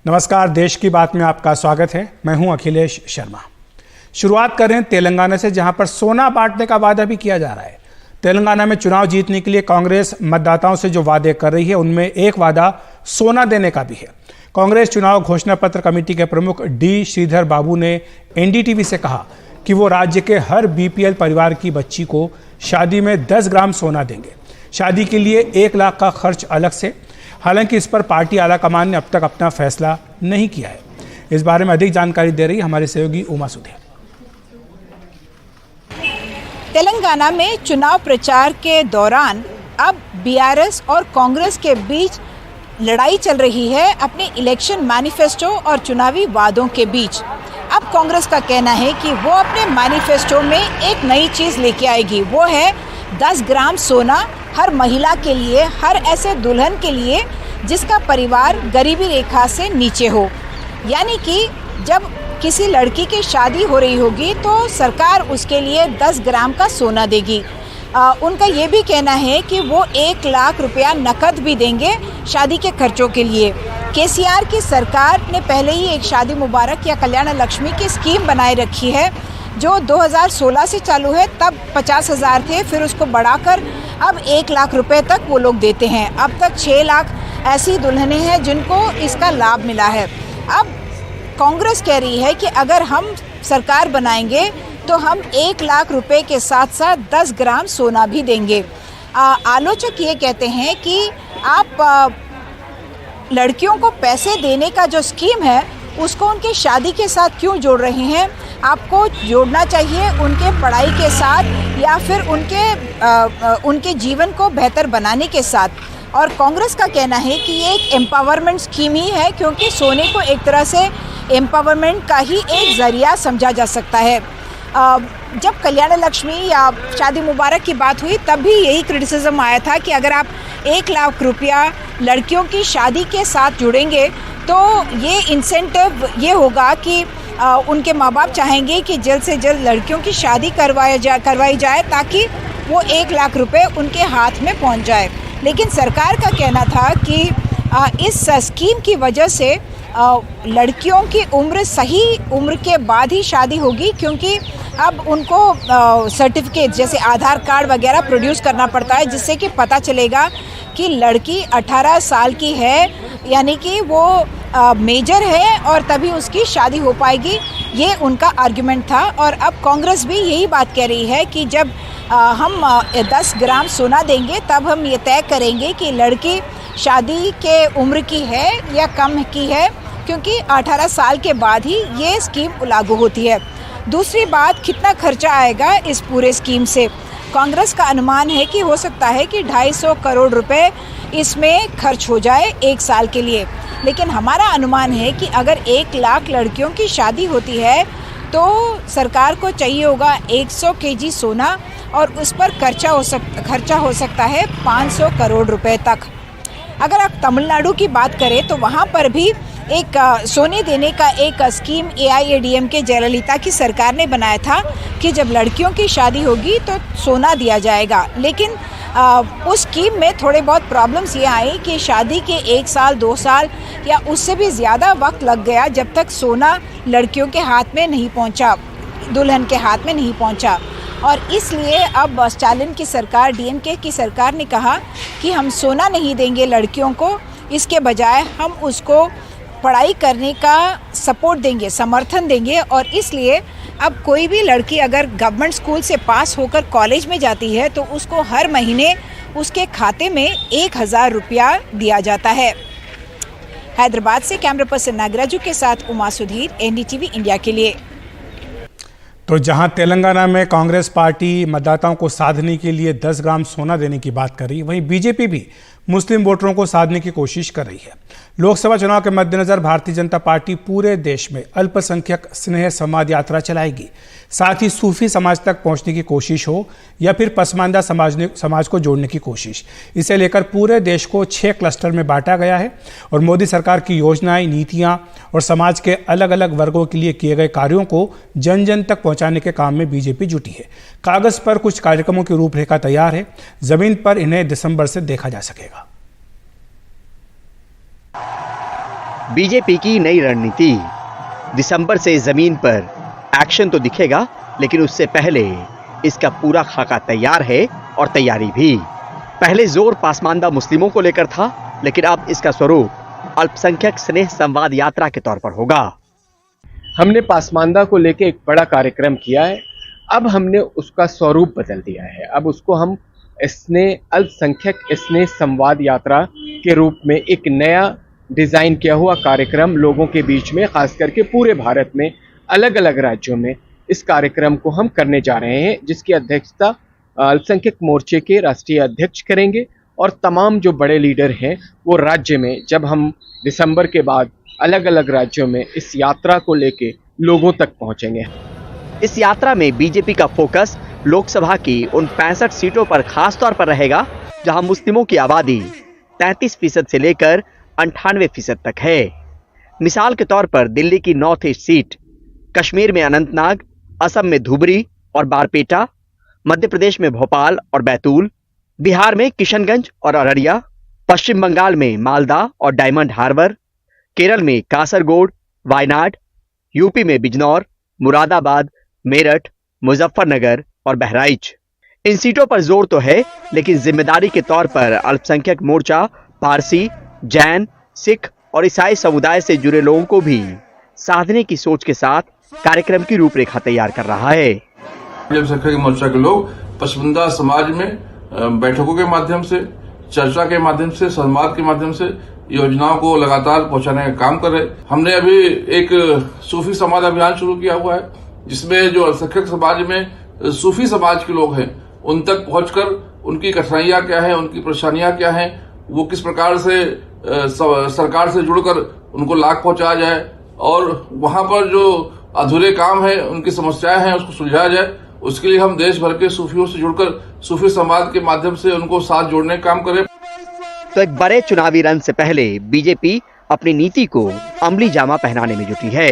नमस्कार, देश की बात में आपका स्वागत है। मैं हूं अखिलेश शर्मा। शुरुआत कर रहे हैं तेलंगाना से, जहां पर सोना बांटने का वादा भी किया जा रहा है। तेलंगाना में चुनाव जीतने के लिए कांग्रेस मतदाताओं से जो वादे कर रही है, उनमें एक वादा सोना देने का भी है। कांग्रेस चुनाव घोषणा पत्र कमेटी के प्रमुख डी श्रीधर बाबू ने एनडीटीवी से कहा कि वो राज्य के हर बीपीएल परिवार की बच्ची को शादी में 10 ग्राम सोना देंगे। शादी के लिए 1 लाख का खर्च अलग से। हालांकि इस पर पार्टी आलाकमान ने अब तक अपना फैसला नहीं किया है। इस बारे में अधिक जानकारी दे रही हमारे सहयोगी उमा सुधे। तेलंगाना में चुनाव प्रचार के दौरान अब बीआरएस और कांग्रेस के बीच लड़ाई चल रही है अपने इलेक्शन मैनिफेस्टो और चुनावी वादों के बीच। अब कांग्रेस का कहना है कि वो अपने मैनिफेस्टो में एक नई चीज़ लेके आएगी, वो है 10 ग्राम सोना हर महिला के लिए, हर ऐसे दुल्हन के लिए जिसका परिवार गरीबी रेखा से नीचे हो। यानी कि जब किसी लड़की की शादी हो रही होगी तो सरकार उसके लिए 10 ग्राम का सोना देगी। उनका ये भी कहना है कि वो 1 लाख रुपया नकद भी देंगे शादी के खर्चों के लिए। केसीआर की सरकार ने पहले ही एक शादी मुबारक या कल्याण लक्ष्मी की स्कीम बनाए रखी है, जो 2016 से चालू है। तब 50,000 थे, फिर उसको बढ़ाकर अब 1 लाख रुपए तक वो लोग देते हैं। अब तक 6 लाख ऐसी दुल्हनें हैं जिनको इसका लाभ मिला है। अब कांग्रेस कह रही है कि अगर हम सरकार बनाएंगे तो हम 1 लाख रुपए के साथ साथ 10 ग्राम सोना भी देंगे। आलोचक ये कहते हैं कि आप लड़कियों को पैसे देने का जो स्कीम है उसको उनके शादी के साथ क्यों जोड़ रहे हैं। आपको जोड़ना चाहिए उनके पढ़ाई के साथ या फिर उनके जीवन को बेहतर बनाने के साथ। और कांग्रेस का कहना है कि ये एक एम्पावरमेंट स्कीम ही है, क्योंकि सोने को एक तरह से एम्पावरमेंट का ही एक ज़रिया समझा जा सकता है। जब कल्याण लक्ष्मी या शादी मुबारक की बात हुई तब भी यही क्रिटिसिज्म आया था कि अगर आप 1 लाख रुपया लड़कियों की शादी के साथ जुड़ेंगे तो ये इंसेंटिव ये होगा कि उनके माँ बाप चाहेंगे कि जल्द से जल्द लड़कियों की शादी करवाई जाए ताकि वो 1 लाख रुपए उनके हाथ में पहुंच जाए। लेकिन सरकार का कहना था कि इस स्कीम की वजह से लड़कियों की सही उम्र के बाद ही शादी होगी, क्योंकि अब उनको सर्टिफिकेट जैसे आधार कार्ड वगैरह प्रोड्यूस करना पड़ता है, जिससे कि पता चलेगा कि लड़की 18 साल की है, यानी कि वो मेजर है और तभी उसकी शादी हो पाएगी। ये उनका आर्गुमेंट था। और अब कांग्रेस भी यही बात कह रही है कि जब हम 10 ग्राम सोना देंगे तब हम ये तय करेंगे कि लड़की शादी के उम्र की है या कम की है, क्योंकि 18 साल के बाद ही ये स्कीम लागू होती है। दूसरी बात, कितना खर्चा आएगा इस पूरे स्कीम से। कांग्रेस का अनुमान है कि हो सकता है कि 250 करोड़ रुपए इसमें खर्च हो जाए 1 साल के लिए। लेकिन हमारा अनुमान है कि अगर 1 लाख लड़कियों की शादी होती है तो सरकार को चाहिए होगा 100 केजी सोना, और उस पर खर्चा हो सकता है 500 करोड़ रुपए तक। अगर आप तमिलनाडु की बात करें तो वहाँ पर भी एक सोने देने का एक स्कीम AIADMK जयललिता की सरकार ने बनाया था कि जब लड़कियों की शादी होगी तो सोना दिया जाएगा। लेकिन उस स्कीम में थोड़े बहुत प्रॉब्लम्स ये आई कि शादी के 1 साल 2 साल या उससे भी ज़्यादा वक्त लग गया जब तक सोना लड़कियों के हाथ में नहीं पहुंचा, दुल्हन के हाथ में नहीं पहुंचा। और इसलिए अब स्टालिन की सरकार, DMK की सरकार ने कहा कि हम सोना नहीं देंगे लड़कियों को, इसके बजाय हम उसको पढ़ाई करने का सपोर्ट देंगे, समर्थन देंगे। और इसलिए अब कोई भी लड़की अगर गवर्नमेंट स्कूल से पास होकर कॉलेज में जाती है तो उसको हर महीने उसके खाते में 1,000 रुपया दिया जाता है। हैदराबाद से कैमरा पर्सन नागराजू के साथ उमा सुधीर, NDTV इंडिया के लिए। तो जहां तेलंगाना में कांग्रेस पार्टी मतदाताओं को साधने के लिए 10 ग्राम सोना देने की बात कर रही है, वहीं बीजेपी भी मुस्लिम वोटरों को साधने की कोशिश कर रही है। लोकसभा चुनाव के मद्देनजर भारतीय जनता पार्टी पूरे देश में अल्पसंख्यक स्नेह संवाद यात्रा चलाएगी। साथ ही सूफी समाज तक पहुंचने की कोशिश हो या फिर पसमानदा समाज को जोड़ने की कोशिश, इसे लेकर पूरे देश को 6 क्लस्टर में बांटा गया है। और मोदी सरकार की योजनाएं, नीतियां और समाज के अलग अलग वर्गों के लिए किए गए कार्यों को जन जन तक पहुंचाने के काम में बीजेपी जुटी है। कागज पर कुछ कार्यक्रमों की रूपरेखा तैयार है, जमीन पर इन्हें दिसंबर से देखा जा सकेगा। बीजेपी की नई रणनीति। दिसंबर से जमीन पर एक्शन तो दिखेगा, लेकिन उससे पहले इसका पूरा खाका तैयार है और तैयारी भी। पहले जोर पासमानदा मुस्लिमों को लेकर था, लेकिन अब इसका स्वरूप अल्पसंख्यक स्नेह संवाद यात्रा के तौर पर होगा। हमने पासमानदा को लेकर एक बड़ा कार्यक्रम किया है, अब हमने उसका स्वरूप बदल दिया है। अब उसको हम अल्पसंख्यक स्नेह संवाद यात्रा के रूप में एक नया डिजाइन किया हुआ कार्यक्रम लोगों के बीच में, खास करके पूरे भारत में अलग अलग राज्यों में इस कार्यक्रम को हम करने जा रहे हैं, जिसकी अध्यक्षता अल्पसंख्यक मोर्चे के राष्ट्रीय अध्यक्ष करेंगे और तमाम जो बड़े लीडर हैं वो राज्य में, जब हम दिसंबर के बाद अलग अलग राज्यों में इस यात्रा को लेके लोगों तक पहुंचेंगे। इस यात्रा में बीजेपी का फोकस लोकसभा की उन 65 सीटों पर खास तौर पर रहेगा जहां मुस्लिमों की आबादी 33% से लेकर 98% तक है। मिसाल के तौर पर दिल्ली की नॉर्थ ईस्ट सीट, कश्मीर में अनंतनाग, असम में धुबरी और बारपेटा, मध्य प्रदेश में भोपाल और बैतूल, बिहार में किशनगंज और अररिया, पश्चिम बंगाल में मालदा और डायमंड हार्बर, केरल में कासरगोड, वायनाड, यूपी में बिजनौर, मुरादाबाद, मेरठ, मुजफ्फरनगर और बहराइच। इन सीटों पर जोर तो है, लेकिन जिम्मेदारी के तौर पर अल्पसंख्यक मोर्चा पारसी, जैन, सिख और ईसाई समुदाय से जुड़े लोगों को भी साधने की सोच के साथ कार्यक्रम की रूपरेखा तैयार कर रहा है। अल्पसंख्यक मोर्चा के लोग पसमानदा समाज में बैठकों के माध्यम से, चर्चा के माध्यम से, संवाद के माध्यम से योजनाओं को लगातार पहुंचाने का काम कर रहे। हमने अभी एक सूफी समाज अभियान शुरू किया हुआ है, जिसमें जो अल्पसंख्यक समाज में सूफी समाज के लोग हैं उन तक पहुंचकर उनकी कठिनाइयां क्या है, उनकी परेशानियां क्या हैं, वो किस प्रकार से सरकार से जुड़कर उनको लाभ पहुंचाया जाए और वहां पर जो अधूरे काम है, उनकी समस्याएं हैं, उसको सुलझाया जाए। उसके लिए हम देश भर के सूफियों से जुड़कर सूफी समाज के माध्यम से उनको साथ जोड़ने का काम करें। तो एक बड़े चुनावी रन से पहले बीजेपी अपनी नीति को अमली जामा पहनाने में जुटी है।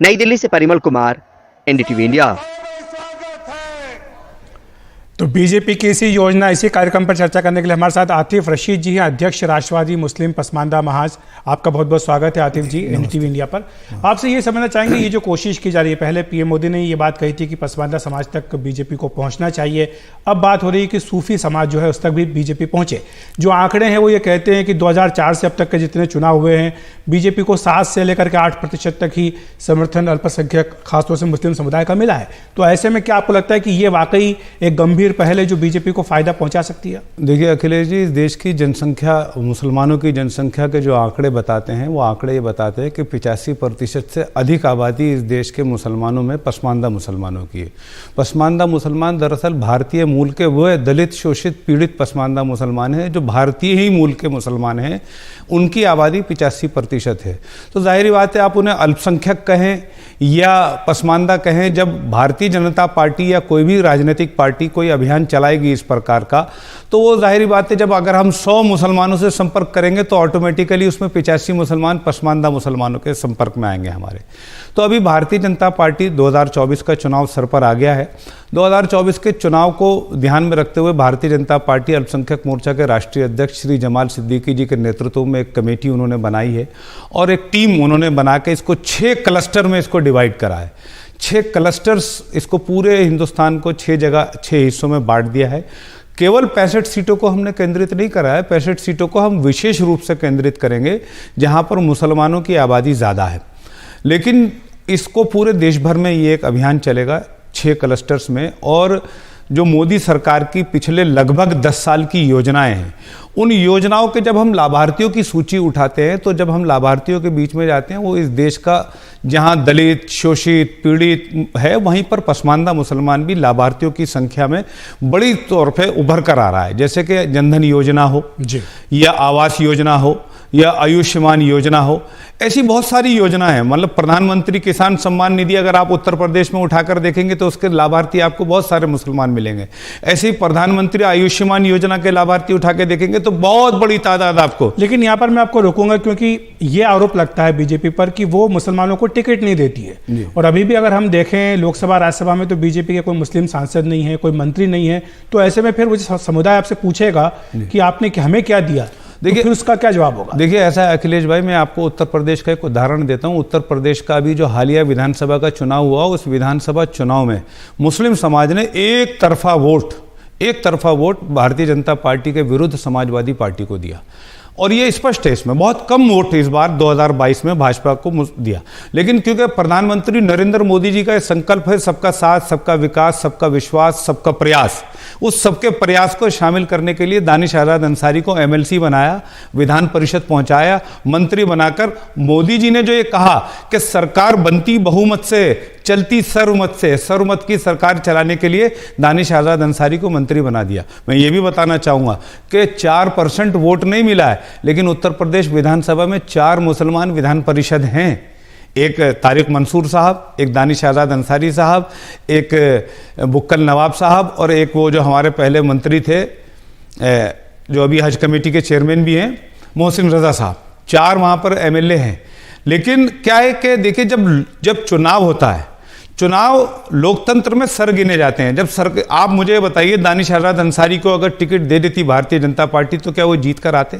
नई दिल्ली से परिमल कुमार, एनडीटीवी इंडिया। तो बीजेपी की इसी योजना, इसी कार्यक्रम पर चर्चा करने के लिए हमारे साथ आतिफ रशीद जी हैं, अध्यक्ष राष्ट्रवादी मुस्लिम पसमानदा महाज। आपका बहुत बहुत स्वागत है आतिफ जी एनडीटीवी इंडिया पर। आपसे ये समझना चाहेंगे, ये जो कोशिश की जा रही है, पहले पीएम मोदी ने ये बात कही थी कि पसमानदा समाज तक बीजेपी को पहुंचना चाहिए, अब बात हो रही है कि सूफी समाज जो है उस तक भी बीजेपी पहुंचे। जो आंकड़े हैं वो ये कहते हैं कि 2004 से अब तक के जितने चुनाव हुए हैं, बीजेपी को 7 से लेकर के 8% तक ही समर्थन अल्पसंख्यक खासतौर से मुस्लिम समुदाय का मिला है। तो ऐसे में क्या आपको लगता है कि ये वाकई एक गंभीर पहले जो बीजेपी को फायदा पहुंचा सकती है? देखिए अखिलेश जी, देश की जनसंख्या, मुसलमानों की जनसंख्या के जो आंकड़े बताते हैं वो आंकड़े ये बताते हैं कि 85% से अधिक आबादी इस देश के मुसलमानों में पसमानदा मुसलमानों की है। पसमानदा मुसलमान दरअसल भारतीय मूल के वो दलित, शोषित, पीड़ित पसमानदा मुसलमान हैं जो भारतीय ही मूल के मुसलमान हैं, उनकी आबादी 85% है। तो जाहिर बात है, आप उन्हें अल्पसंख्यक कहें या पसमानदा कहें, जब भारतीय जनता पार्टी या कोई भी राजनीतिक पार्टी कोई अभियान चलाएगी इस प्रकार का, तो वो जाहिर बात है, जब अगर हम 100 मुसलमानों से संपर्क करेंगे तो ऑटोमेटिकली उसमें 85 मुसलमान पसमानदा मुसलमानों के संपर्क में आएंगे हमारे। तो अभी भारतीय जनता पार्टी 2024 का चुनाव सर पर आ गया है। 2024 के चुनाव को ध्यान में रखते हुए भारतीय जनता पार्टी अल्पसंख्यक मोर्चा के राष्ट्रीय अध्यक्ष श्री जमाल सिद्दीकी जी के नेतृत्व में एक कमेटी उन्होंने बनाई है और एक टीम उन्होंने बना के इसको 6 क्लस्टर में इसको डिवाइड करा है। 6 क्लस्टर्स, इसको पूरे हिंदुस्तान को 6 जगह 6 हिस्सों में बांट दिया है। केवल 65 सीटों को हमने केंद्रित नहीं करा है, 65 सीटों को हम विशेष रूप से केंद्रित करेंगे जहां पर मुसलमानों की आबादी ज़्यादा है। लेकिन इसको पूरे देश भर में ये एक अभियान चलेगा 6 क्लस्टर्स में, और जो मोदी सरकार की पिछले लगभग 10 साल की योजनाएं हैं, उन योजनाओं के जब हम लाभार्थियों की सूची उठाते हैं, तो जब हम लाभार्थियों के बीच में जाते हैं, वो इस देश का जहां दलित, शोषित, पीड़ित है, वहीं पर पसमानदा मुसलमान भी लाभार्थियों की संख्या में बड़ी तौर पे उभर कर आ रहा है। जैसे कि जनधन योजना हो जी, या आवास योजना हो, या आयुष्मान योजना हो, ऐसी बहुत सारी योजना है। मतलब प्रधानमंत्री किसान सम्मान निधि अगर आप उत्तर प्रदेश में उठाकर देखेंगे तो उसके लाभार्थी आपको बहुत सारे मुसलमान मिलेंगे। ऐसे ही प्रधानमंत्री आयुष्मान योजना के लाभार्थी उठा के देखेंगे तो बहुत बड़ी तादाद आपको। लेकिन यहाँ पर मैं आपको रोकूंगा, क्योंकि ये आरोप लगता है बीजेपी पर कि वो मुसलमानों को टिकट नहीं देती है, और अभी भी अगर हम देखें लोकसभा, राज्यसभा में तो बीजेपी के कोई मुस्लिम सांसद नहीं है, कोई मंत्री नहीं है। तो ऐसे में फिर वो समुदाय आपसे पूछेगा कि आपने हमें क्या दिया, देखिए फिर उसका क्या जवाब होगा? देखिए ऐसा है अखिलेश भाई, मैं आपको उत्तर प्रदेश का एक उदाहरण देता हूँ। उत्तर प्रदेश का भी जो हालिया विधानसभा का चुनाव हुआ, उस विधानसभा चुनाव में मुस्लिम समाज ने एक तरफा वोट भारतीय जनता पार्टी के विरुद्ध समाजवादी पार्टी को दिया, और ये स्पष्ट है, इसमें बहुत कम वोट इस बार 2022 में भाजपा को दिया। लेकिन क्योंकि प्रधानमंत्री नरेंद्र मोदी जी का ये संकल्प है सबका साथ, सबका विकास, सबका विश्वास, सबका प्रयास, उस सबके प्रयास को शामिल करने के लिए दानिश आजाद अंसारी को एमएलसी बनाया, विधान परिषद पहुंचाया, मंत्री बनाकर मोदी जी ने जो ये कहा कि सरकार बनती बहुमत से, चलती सर्वमत से, सर्वमत की सरकार चलाने के लिए दानिश आजाद अंसारी को मंत्री बना दिया। मैं ये भी बताना चाहूँगा कि 4% वोट नहीं मिला है, लेकिन उत्तर प्रदेश विधानसभा में 4 मुसलमान विधान परिषद हैं। एक तारिक मंसूर साहब, एक दानिश आजाद अंसारी साहब, एक बुक्कल नवाब साहब, और एक वो जो हमारे पहले मंत्री थे जो अभी हज कमेटी के चेयरमैन भी हैं, मोहसिन रजा साहब। 4 वहाँ पर एमएलए हैं। लेकिन क्या है कि देखिए जब चुनाव होता है, चुनाव लोकतंत्र में सर गिने जाते हैं। जब आप मुझे बताइए, दानिश आजाद अंसारी को अगर टिकट दे देती भारतीय जनता पार्टी तो क्या वो जीत कर आते?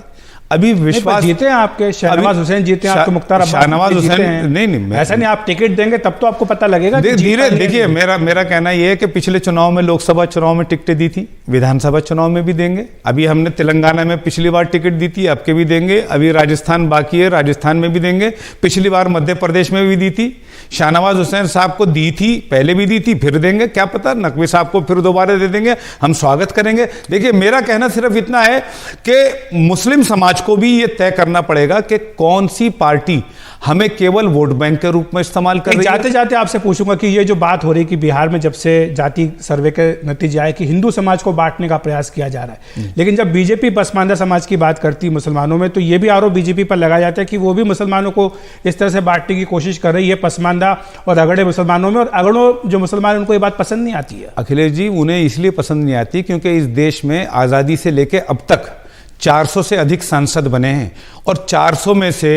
अभी विश्वास जीते हैं आपके, शाहनवाज हुसैन जीते हैं, आपके मुख्तार अब्बास शाहनवाज हुसैन नहीं ऐसा नहीं, आप टिकट देंगे तब तो आपको पता लगेगा। धीरे देखिए, मेरा कहना यह है कि पिछले चुनाव में, लोकसभा चुनाव में टिकटें दी थी, विधानसभा चुनाव में भी देंगे। अभी हमने तेलंगाना में पिछली बार टिकट दी थी, अब के भी देंगे। अभी राजस्थान बाकी है, राजस्थान में भी देंगे। पिछली बार मध्य प्रदेश में भी दी थी, शाहनवाज हुसैन साहब को दी थी, पहले भी दी थी, फिर देंगे, क्या पता नकवी साहब को फिर दोबारा दे देंगे, हम स्वागत करेंगे। देखिए मेरा कहना सिर्फ इतना है कि मुस्लिम समाज को भी ये तय करना पड़ेगा कि कौन सी पार्टी हमें केवल वोट बैंक के रूप में इस्तेमाल कर रही है। जाते जाते आपसे पूछूंगा कि ये जो बात हो रही है कि बिहार में जब से जाति सर्वे के नतीजे आए कि हिंदू समाज को बांटने का प्रयास किया जा रहा है, लेकिन जब बीजेपी पसमानदा समाज की बात करती है मुसलमानों में, तो ये भी आरोप बीजेपी पर लगाया जाता है कि वो भी मुसलमानों को इस तरह से बांटने की कोशिश कर रही है, पसमानदा और अगड़े मुसलमानों में, और अगड़ों जो मुसलमान उनको ये बात पसंद नहीं आती है। अखिलेश जी, उन्हें इसलिए पसंद नहीं आती क्योंकि इस देश में आज़ादी से लेकर अब तक 400 से अधिक सांसद बने हैं, और 400 में से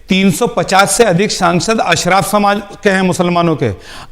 350 से अधिक सांसद अशराफ समाज के हैं, मुसलमानों के।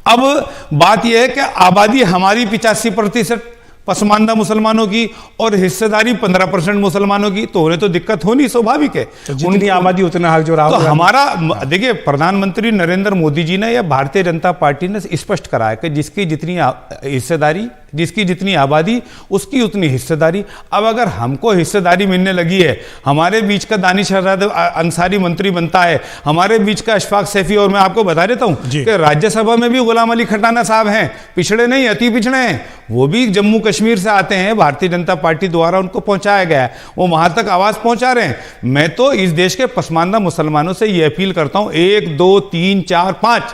अब बात यह है कि आबादी हमारी 85% पसमानदा मुसलमानों की और हिस्सेदारी 15% मुसलमानों की, तो उन्हें तो दिक्कत होनी स्वाभाविक है। तो जितनी आबादी उतना हक जो रहा, तो हमारा देखिए, प्रधानमंत्री नरेंद्र मोदी जी ने या भारतीय जनता पार्टी ने स्पष्ट करा है कि जिसकी जितनी हिस्सेदारी, जिसकी जितनी आबादी, उसकी उतनी हिस्सेदारी। अब अगर हमको हिस्सेदारी मिलने लगी है, हमारे बीच का दानिश आजाद अंसारी मंत्री बनता है, हमारे बीच का अशफाक सैफी, और मैं आपको बता देता हूं कि राज्यसभा में भी गुलाम अली खटाना साहब हैं, पिछड़े नहीं, अति पिछड़े हैं, वो भी जम्मू कश्मीर से आते हैं, भारतीय जनता पार्टी द्वारा उनको पहुंचाया गया है, वो वहां तक आवाज पहुंचा रहे हैं। मैं तो इस देश के पसमानदा मुसलमानों से ये अपील करता हूं, 1 2 3 4 5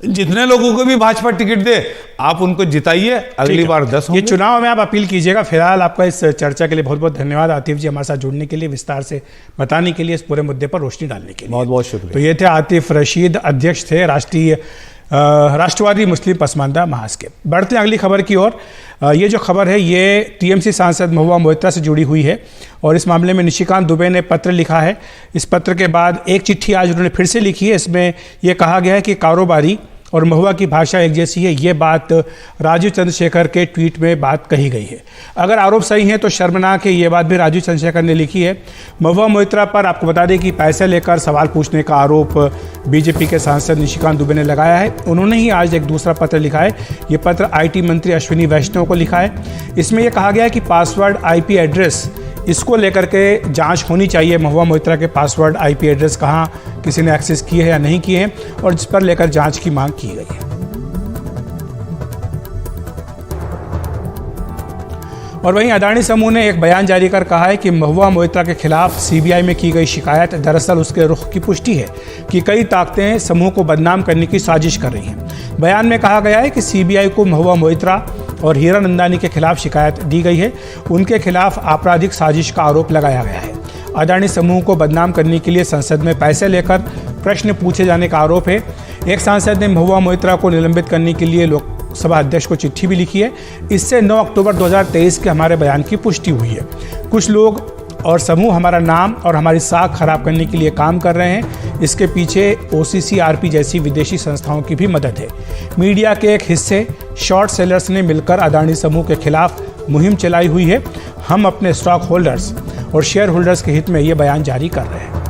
जितने लोगों को भी भाजपा टिकट दे, आप उनको जिताइए, अगली बार 10 होंगे। ये चुनाव में आप अपील कीजिएगा। फिलहाल आपका इस चर्चा के लिए बहुत बहुत धन्यवाद आतिफ जी, हमारे साथ जुड़ने के लिए, विस्तार से बताने के लिए, इस पूरे मुद्दे पर रोशनी डालने के लिए बहुत बहुत शुक्रिया। तो ये थे आतिफ रशीद, अध्यक्ष थे राष्ट्रवादी मुस्लिम पसमानदा महास के। बढ़ते हैं अगली खबर की ओर। ये जो खबर है ये टीएमसी सांसद महुआ मोइत्रा से जुड़ी हुई है, और इस मामले में निशिकांत दुबे ने पत्र लिखा है। इस पत्र के बाद एक चिट्ठी आज उन्होंने फिर से लिखी है। इसमें यह कहा गया है कि कारोबारी और महुआ की भाषा एक जैसी है, ये बात राजीव चंद्रशेखर के ट्वीट में बात कही गई है। अगर आरोप सही है तो शर्मनाक है, ये बात भी राजीव चंद्रशेखर ने लिखी है। महुआ मोइत्रा पर आपको बता दें कि पैसे लेकर सवाल पूछने का आरोप बीजेपी के सांसद निशिकांत दुबे ने लगाया है। उन्होंने ही आज एक दूसरा पत्र लिखा है। ये पत्र आईटी मंत्री अश्विनी वैष्णव को लिखा है। इसमें यह कहा गया है कि पासवर्ड आईपी एड्रेस, इसको लेकर के जांच होनी चाहिए। महुआ मोइत्रा के पासवर्ड आईपी एड्रेस कहाँ किसी ने एक्सेस किए हैं या नहीं किए हैं, और जिस पर लेकर जांच की मांग की गई है। और वहीं अदानी समूह ने एक बयान जारी कर कहा है कि महुआ मोइत्रा के खिलाफ सीबीआई में की गई शिकायत दरअसल उसके रुख की पुष्टि है कि कई ताकतें समूह को बदनाम करने की साजिश कर रही हैं। बयान में कहा गया है कि सीबीआई को महुआ मोइत्रा और हीरानंदानी के खिलाफ शिकायत दी गई है। उनके खिलाफ आपराधिक साजिश का आरोप लगाया गया है। अदानी समूह को बदनाम करने के लिए संसद में पैसे लेकर प्रश्न पूछे जाने का आरोप है। एक सांसद ने महुआ मोइत्रा को निलंबित करने के लिए लोकसभा अध्यक्ष को चिट्ठी भी लिखी है। इससे 9 अक्टूबर 2023 के हमारे बयान की पुष्टि हुई है। कुछ लोग और समूह हमारा नाम और हमारी साख खराब करने के लिए काम कर रहे हैं। इसके पीछे OCCRP जैसी विदेशी संस्थाओं की भी मदद है। मीडिया के एक हिस्से शॉर्ट सेलर्स ने मिलकर अदानी समूह के खिलाफ मुहिम चलाई हुई है। हम अपने स्टॉक होल्डर्स और शेयर होल्डर्स के हित में ये बयान जारी कर रहे हैं।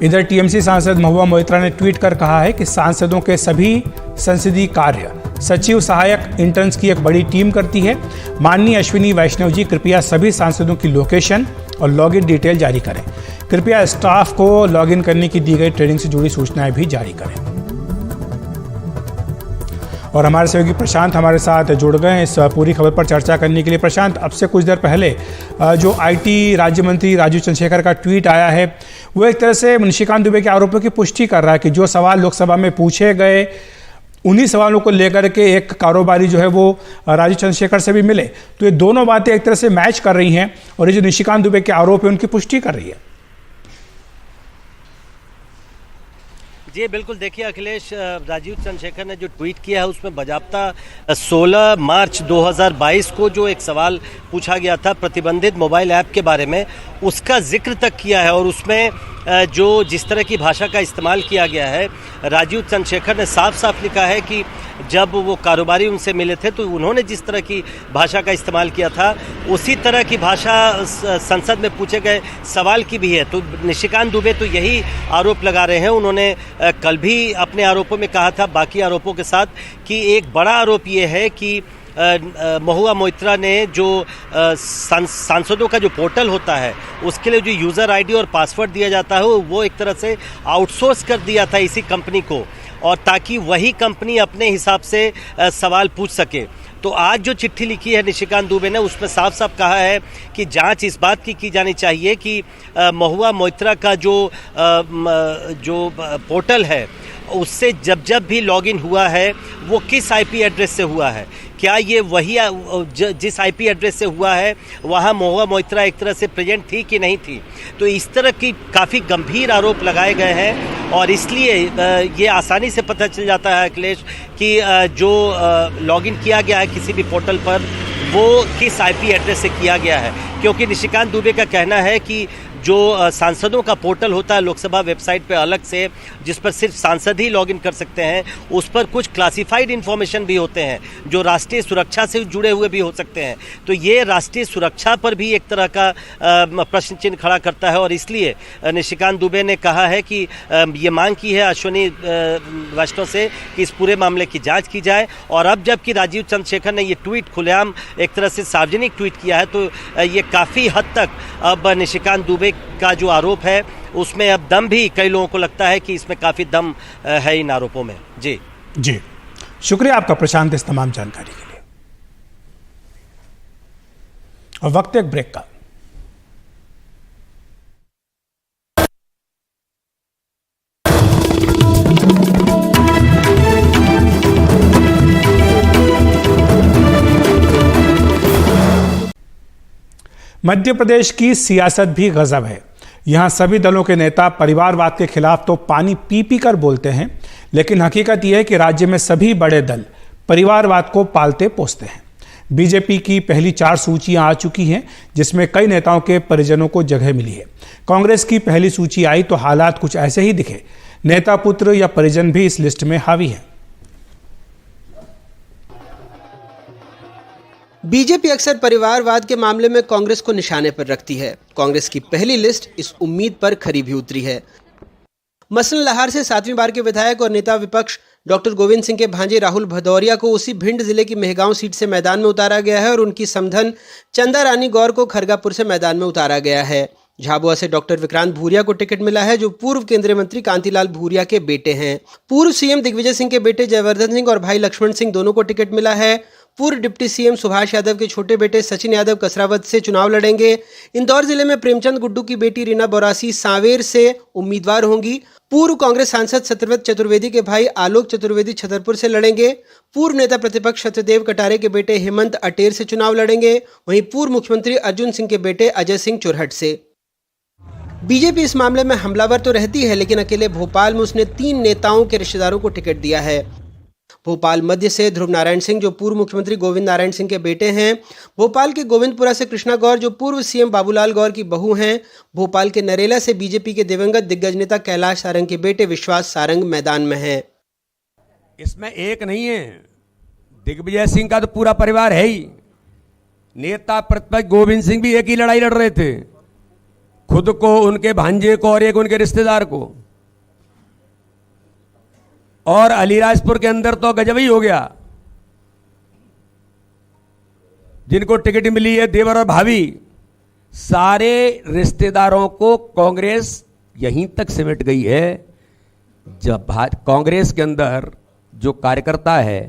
इधर टीएमसी सांसद महुआ मोइत्रा ने ट्वीट कर कहा है कि सांसदों के सभी संसदीय कार्य सचिव सहायक इंटर्न्स की एक बड़ी टीम करती है। माननीय अश्विनी वैष्णव जी कृपया सभी सांसदों की लोकेशन और लॉगिन डिटेल जारी करें। कृपया स्टाफ को लॉगिन करने की दी गई ट्रेनिंग से जुड़ी सूचनाएं भी जारी करें। और हमारे सहयोगी प्रशांत हमारे साथ जुड़ गए हैं इस पूरी खबर पर चर्चा करने के लिए। प्रशांत, अब से कुछ देर पहले जो आईटी राज्य मंत्री राजीव चंद्रशेखर का ट्वीट आया है वो एक तरह से निशिकांत दुबे के आरोपों की पुष्टि कर रहा है कि जो सवाल लोकसभा में पूछे गए उन्हीं सवालों को लेकर के एक कारोबारी जो है वो राजीव चंद्रशेखर से भी मिले। तो ये दोनों बातें एक तरह से मैच कर रही हैं और ये जो निशिकांत दुबे के आरोप है उनकी पुष्टि कर रही है। जी बिल्कुल, देखिए अखिलेश, राजीव चंद्रशेखर ने जो ट्वीट किया है उसमें बजाबता 16 मार्च 2022 को जो एक सवाल पूछा गया था प्रतिबंधित मोबाइल ऐप के बारे में, उसका जिक्र तक किया है। और उसमें जो जिस तरह की भाषा का इस्तेमाल किया गया है, राजीव चंद्रशेखर ने साफ साफ लिखा है कि जब वो कारोबारी उनसे मिले थे तो उन्होंने जिस तरह की भाषा का इस्तेमाल किया था उसी तरह की भाषा संसद में पूछे गए सवाल की भी है। तो निशिकांत दुबे तो यही आरोप लगा रहे हैं। उन्होंने कल भी अपने आरोपों में कहा था बाकी आरोपों के साथ कि एक बड़ा आरोप ये है कि महुआ मोइत्रा ने जो सांसदों का जो पोर्टल होता है उसके लिए जो यूज़र आईडी और पासवर्ड दिया जाता है वो एक तरह से आउटसोर्स कर दिया था इसी कंपनी को, और ताकि वही कंपनी अपने हिसाब से सवाल पूछ सके। तो आज जो चिट्ठी लिखी है निशिकांत दुबे ने उसमें साफ साफ कहा है कि जांच इस बात की जानी चाहिए कि महुआ मोइत्रा का जो पोर्टल है उससे जब भी लॉगिन हुआ है वो किस आईपी एड्रेस से हुआ है, क्या ये वही जिस आईपी एड्रेस से हुआ है वहाँ महुआ मोइत्रा एक तरह से प्रेजेंट थी कि नहीं थी। तो इस तरह की काफ़ी गंभीर आरोप लगाए गए हैं और इसलिए ये आसानी से पता चल जाता है अखिलेश कि जो लॉगिन किया गया है किसी भी पोर्टल पर वो किस आईपी एड्रेस से किया गया है। क्योंकि निशिकांत दुबे का कहना है कि जो सांसदों का पोर्टल होता है लोकसभा वेबसाइट पे अलग से, जिस पर सिर्फ सांसद ही लॉगिन कर सकते हैं, उस पर कुछ क्लासिफाइड इन्फॉर्मेशन भी होते हैं जो राष्ट्रीय सुरक्षा से जुड़े हुए भी हो सकते हैं। तो ये राष्ट्रीय सुरक्षा पर भी एक तरह का प्रश्न चिन्ह खड़ा करता है। और इसलिए निशिकांत दुबे ने कहा है कि ये मांग की है अश्विनी वैष्णव से कि इस पूरे मामले की जाँच की जाए। और अब जबकि राजीव चंद्रशेखर ने ये ट्वीट खुलेआम एक तरह से सार्वजनिक ट्वीट किया है तो ये काफ़ी हद तक अब निशिकांत दुबे का जो आरोप है उसमें अब दम भी, कई लोगों को लगता है कि इसमें काफ़ी दम है इन आरोपों में। जी शुक्रिया आपका प्रशांत इस तमाम जानकारी के लिए। और वक्त एक ब्रेक का। मध्य प्रदेश की सियासत भी गजब है। यहाँ सभी दलों के नेता परिवारवाद के खिलाफ तो पानी पी पी कर बोलते हैं, लेकिन हकीकत यह है कि राज्य में सभी बड़े दल परिवारवाद को पालते पोसते हैं। बीजेपी की पहली 4 सूचियां आ चुकी हैं जिसमें कई नेताओं के परिजनों को जगह मिली है। कांग्रेस की पहली सूची आई तो हालात कुछ ऐसे ही दिखे। नेता पुत्र या परिजन भी इस लिस्ट में हावी है। बीजेपी अक्सर परिवारवाद के मामले में कांग्रेस को निशाने पर रखती है। कांग्रेस की पहली लिस्ट इस उम्मीद पर खरी भी उतरी है। मसलन लाहौर से 7वीं बार के विधायक और नेता विपक्ष डॉक्टर गोविंद सिंह के भांजे राहुल भदौरिया को उसी भिंड जिले की मेहगांव सीट से मैदान में उतारा गया है और उनकी समधन चंदा रानी गौर को खरगापुर से मैदान में उतारा गया है। झाबुआ से डॉक्टर विक्रांत भूरिया को टिकट मिला है जो पूर्व केंद्रीय मंत्री कांतिलाल भूरिया के बेटे हैं। पूर्व सीएम दिग्विजय सिंह के बेटे जयवर्धन सिंह और भाई लक्ष्मण सिंह दोनों को टिकट मिला है। पूर्व डिप्टी सीएम सुभाष यादव के छोटे बेटे सचिन यादव कसरावद से चुनाव लड़ेंगे। इंदौर जिले में प्रेमचंद गुड्डू की बेटी रीना बोरासी सांवेर से उम्मीदवार होंगी। पूर्व कांग्रेस सांसद सत्यव्रत चतुर्वेदी के भाई आलोक चतुर्वेदी छतरपुर से लड़ेंगे। पूर्व नेता प्रतिपक्ष सत्यदेव कटारे के बेटे हेमंत अटेर से चुनाव लड़ेंगे। वहीं पूर्व मुख्यमंत्री अर्जुन सिंह के बेटे अजय सिंह चुरहट से। बीजेपी इस मामले में हमलावर तो रहती है, लेकिन अकेले भोपाल में उसने 3 नेताओं के रिश्तेदारों को टिकट दिया है। भोपाल मध्य से ध्रुव नारायण सिंह जो पूर्व मुख्यमंत्री गोविंद नारायण सिंह के बेटे हैं। भोपाल के गोविंदपुरा से कृष्णा गौर जो पूर्व सीएम बाबूलाल गौर की बहू हैं। भोपाल के नरेला से बीजेपी के दिवंगत दिग्गज नेता कैलाश सारंग के बेटे विश्वास सारंग मैदान में हैं। इसमें एक नहीं है, दिग्विजय सिंह का तो पूरा परिवार है ही, नेता प्रतिपक्ष गोविंद सिंह भी एक ही लड़ाई लड़ रहे थे, खुद को, उनके भांजे को और एक उनके रिश्तेदार को। और अलीराजपुर के अंदर तो गजब ही हो गया, जिनको टिकट मिली है देवर और भाभी, सारे रिश्तेदारों को कांग्रेस यहीं तक सिमट गई है। जब कांग्रेस के अंदर जो कार्यकर्ता है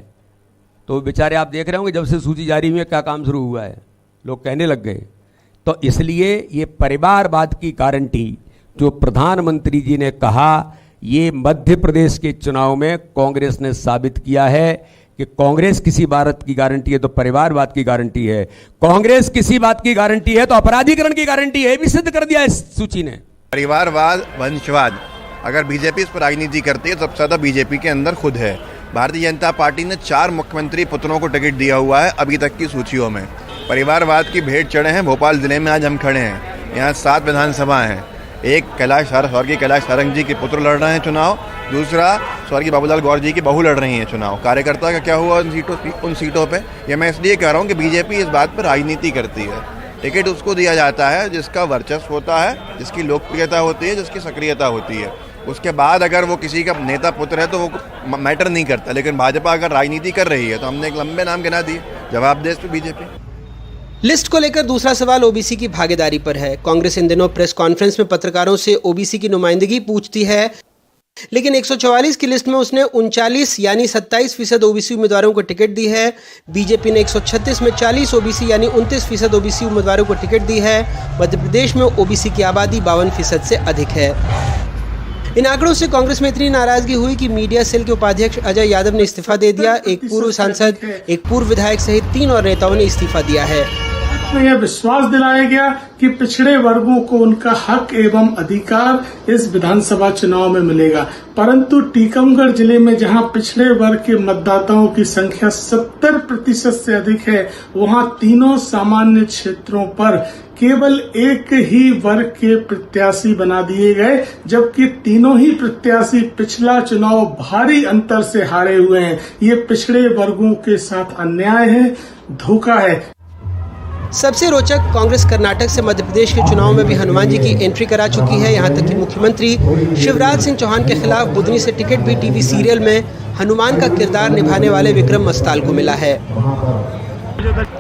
तो बेचारे आप देख रहे होंगे जब से सूची जारी हुई है क्या काम शुरू हुआ है, लोग कहने लग गए। तो इसलिए ये परिवारवाद की गारंटी जो प्रधानमंत्री जी ने कहा, ये मध्य प्रदेश के चुनाव में कांग्रेस ने साबित किया है कि कांग्रेस किसी बात की गारंटी है तो परिवारवाद की गारंटी है, कांग्रेस किसी बात की गारंटी है तो अपराधीकरण की गारंटी है, भी सिद्ध कर दिया इस सूची ने। परिवारवाद, वंशवाद, अगर बीजेपी इस पर राजनीति करती है, सबसे ज्यादा बीजेपी के अंदर खुद है। भारतीय जनता पार्टी ने 4 मुख्यमंत्री पुत्रों को टिकट दिया हुआ है अभी तक की सूचियों में। परिवारवाद की भेंट चढ़े हैं। भोपाल जिले में आज हम खड़े हैं, यहाँ 7 विधानसभा हैं। एक स्वर्गीय कैलाश सारंग जी के पुत्र लड़ रहे हैं चुनाव, दूसरा स्वर्गीय बाबूलाल गौर जी की बहू लड़ रही हैं चुनाव। कार्यकर्ता का क्या हुआ उन सीटों पे? ये मैं इसलिए कह रहा हूँ कि बीजेपी इस बात पर राजनीति करती है। टिकट उसको दिया जाता है जिसका वर्चस्व होता है, जिसकी लोकप्रियता होती है, जिसकी सक्रियता होती है। उसके बाद अगर वो किसी का नेता पुत्र है तो वो मैटर नहीं करता। लेकिन भाजपा अगर राजनीति कर रही है तो हमने एक लंबे नाम गिना दिए, जवाबदेह तो बीजेपी। लिस्ट को लेकर दूसरा सवाल ओबीसी की भागीदारी पर है। कांग्रेस इन दिनों प्रेस कॉन्फ्रेंस में पत्रकारों से ओबीसी की नुमाइंदगी पूछती है, लेकिन 144 की लिस्ट में उसने 39 यानी 27% ओबीसी उम्मीदवारों को टिकट दी है। बीजेपी ने 136 में 40 ओबीसी यानी 29% ओबीसी उम्मीदवारों को टिकट दी है। मध्य प्रदेश में ओबीसी की आबादी 52% से अधिक है। इन आंकड़ों से कांग्रेस में इतनी नाराजगी हुई कि मीडिया सेल के उपाध्यक्ष अजय यादव ने इस्तीफा दे दिया। एक पूर्व सांसद, एक पूर्व विधायक सहित 3 और नेताओं ने इस्तीफा दिया है। यह विश्वास दिलाया गया कि पिछड़े वर्गों को उनका हक एवं अधिकार इस विधानसभा चुनाव में मिलेगा, परंतु टीकमगढ़ जिले में जहां पिछड़े वर्ग के मतदाताओं की संख्या 70% से अधिक है, वहां तीनों सामान्य क्षेत्रों पर केवल एक ही वर्ग के प्रत्याशी बना दिए गए, जबकि तीनों ही प्रत्याशी पिछला चुनाव भारी अंतर से हारे हुए हैं। ये पिछड़े वर्गों के साथ अन्याय है, धोखा है। सबसे रोचक, कांग्रेस कर्नाटक से मध्य प्रदेश के चुनाव में भी हनुमान जी की एंट्री करा चुकी है। यहां तक कि मुख्यमंत्री शिवराज सिंह चौहान के खिलाफ बुधनी से टिकट भी टीवी सीरियल में हनुमान का किरदार निभाने वाले विक्रम मस्ताल को मिला है।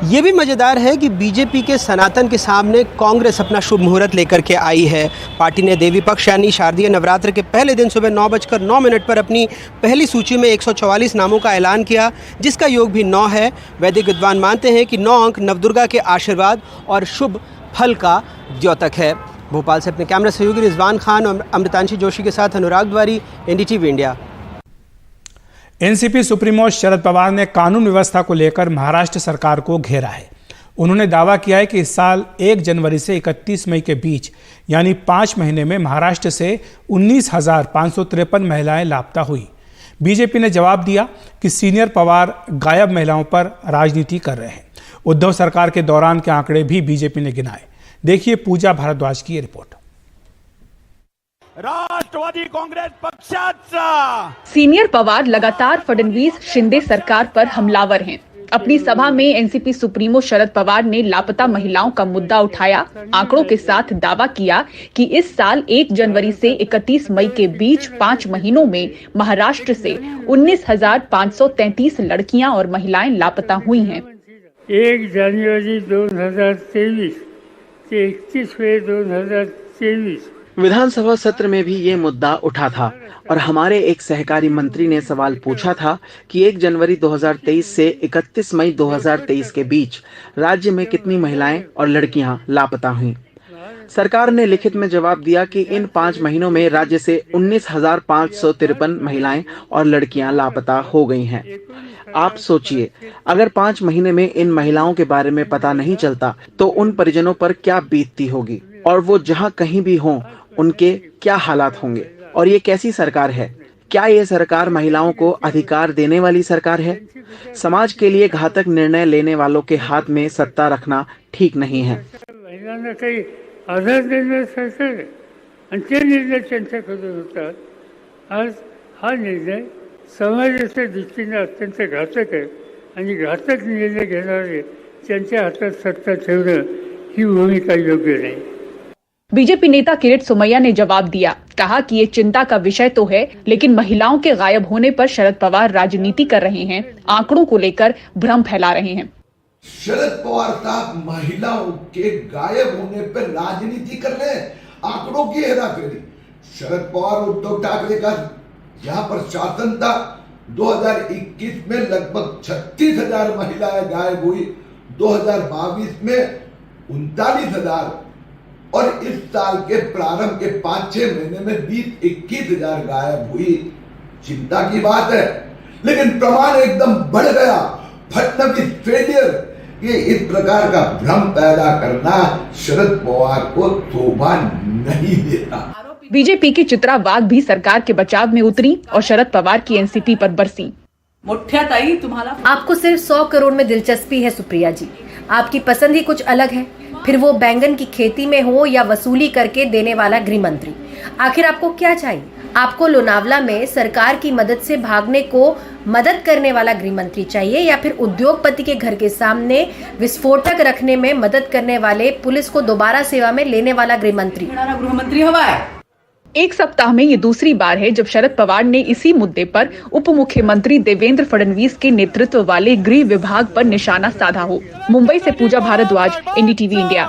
ये भी मजेदार है कि बीजेपी के सनातन के सामने कांग्रेस अपना शुभ मुहूर्त लेकर के आई है। पार्टी ने देवी पक्ष यानी शारदीय नवरात्र के पहले दिन सुबह 9:09 पर अपनी पहली सूची में 144 नामों का ऐलान किया, जिसका योग भी 9 है। वैदिक विद्वान मानते हैं कि 9 अंक नवदुर्गा के आशीर्वाद और शुभ फल का द्योतक है। भोपाल से अपने कैमरा सहयोगी रिजवान खान और अमृतांशी जोशी के साथ अनुराग द्वारी, NDTV India. NCP supremo Sharad Pawar ने कानून व्यवस्था को लेकर महाराष्ट्र सरकार को घेरा है। उन्होंने दावा किया है कि इस साल 1 जनवरी से 31 मई के बीच यानी 5 महीने में महाराष्ट्र से 19,553 महिलाएं लापता हुई। बीजेपी ने जवाब दिया कि सीनियर पवार गायब महिलाओं पर राजनीति कर रहे हैं। उद्धव सरकार के दौरान के आंकड़े भी बीजेपी ने गिनाए। देखिए पूजा भारद्वाज की रिपोर्ट। राष्ट्रवादी कांग्रेस पक्षाचा सीनियर पवार लगातार फडणवीस शिंदे सरकार पर हमलावर हैं। अपनी सभा में एनसीपी सुप्रीमो शरद पवार ने लापता महिलाओं का मुद्दा उठाया। आंकड़ों के साथ दावा किया कि इस साल 1 जनवरी से 31 मई के बीच 5 महीनों में महाराष्ट्र से 19,533 लड़कियां और महिलाएं लापता हुई हैं। 1 जनवरी 2023 से 31 मई 2023 विधानसभा सत्र में भी ये मुद्दा उठा था और हमारे एक सहकारी मंत्री ने सवाल पूछा था कि 1 जनवरी 2023 से 31 मई 2023 के बीच राज्य में कितनी महिलाएं और लड़कियां लापता हुईं। सरकार ने लिखित में जवाब दिया कि इन 5 महीनों में राज्य से 19,553 महिलाएं और लड़कियां लापता हो गई हैं। आप सोचिए, अगर 5 महीने में इन महिलाओं के बारे में पता नहीं चलता तो उन परिजनों पर क्या बीतती होगी और वो जहां कहीं भी हों उनके क्या हालात होंगे। और ये कैसी सरकार है? क्या ये सरकार महिलाओं को अधिकार देने वाली सरकार है? समाज के लिए घातक निर्णय लेने वालों के हाथ में सत्ता रखना ठीक नहीं है। महिलांना काही आधार देणारं सरकार आहे आणि ते निर्णय त्यांच्याकडे होतात। आज हा निर्णय समाजाच्या दृष्टीने अत्यंत घातक आहे आणि घातक निर्णय घेणारे त्यांच्या हातात सत्ता ठेवणं ही भूमिका योग्य नाही. बीजेपी नेता किरीट सोमैया ने जवाब दिया, कहा कि ये चिंता का विषय तो है, लेकिन महिलाओं के गायब होने पर शरद पवार राजनीति कर रहे हैं, आंकड़ों को लेकर भ्रम फैला रहे हैं. शरद पवार साहब महिलाओं के गायब होने पर राजनीति कर रहे हैं, आंकड़ों की हेराफेरी. शरद पवार उद्धव ठाकरे का यहाँ पर शासन था. 2021 में लगभग 36,000 महिलाएं गायब हुई, 2022 में 39,000 और इस साल के प्रारंभ के 5-6 महीने में 20-21,000 गायब हुई. चिंता की बात है, लेकिन प्रमाण एकदम बढ़ गया. फडणवीस फेलियर, ये इस प्रकार का भ्रम पैदा करना शरद पवार को शोभा नहीं देता. बीजेपी की चित्रा वाघ भी सरकार के बचाव में उतरी और शरद पवार की एनसीपी पर बरसी. मोठ्याताई तुम्हाला आपको सिर्फ 100 करोड़ में दिलचस्पी है सुप्रिया जी. आपकी पसंद ही कुछ अलग है, फिर वो बैंगन की खेती में हो या वसूली करके देने वाला गृह मंत्री. आखिर आपको क्या चाहिए? आपको लोनावला में सरकार की मदद से भागने को मदद करने वाला गृह मंत्री चाहिए, या फिर उद्योगपति के घर के सामने विस्फोटक रखने में मदद करने वाले पुलिस को दोबारा सेवा में लेने वाला गृह मंत्री हवा है? एक सप्ताह में ये दूसरी बार है जब शरद पवार ने इसी मुद्दे पर उप मुख्यमंत्री देवेंद्र फडणवीस के नेतृत्व वाले गृह विभाग पर निशाना साधा हो. मुंबई से पूजा भारद्वाज, एनडीटीवी इंडिया.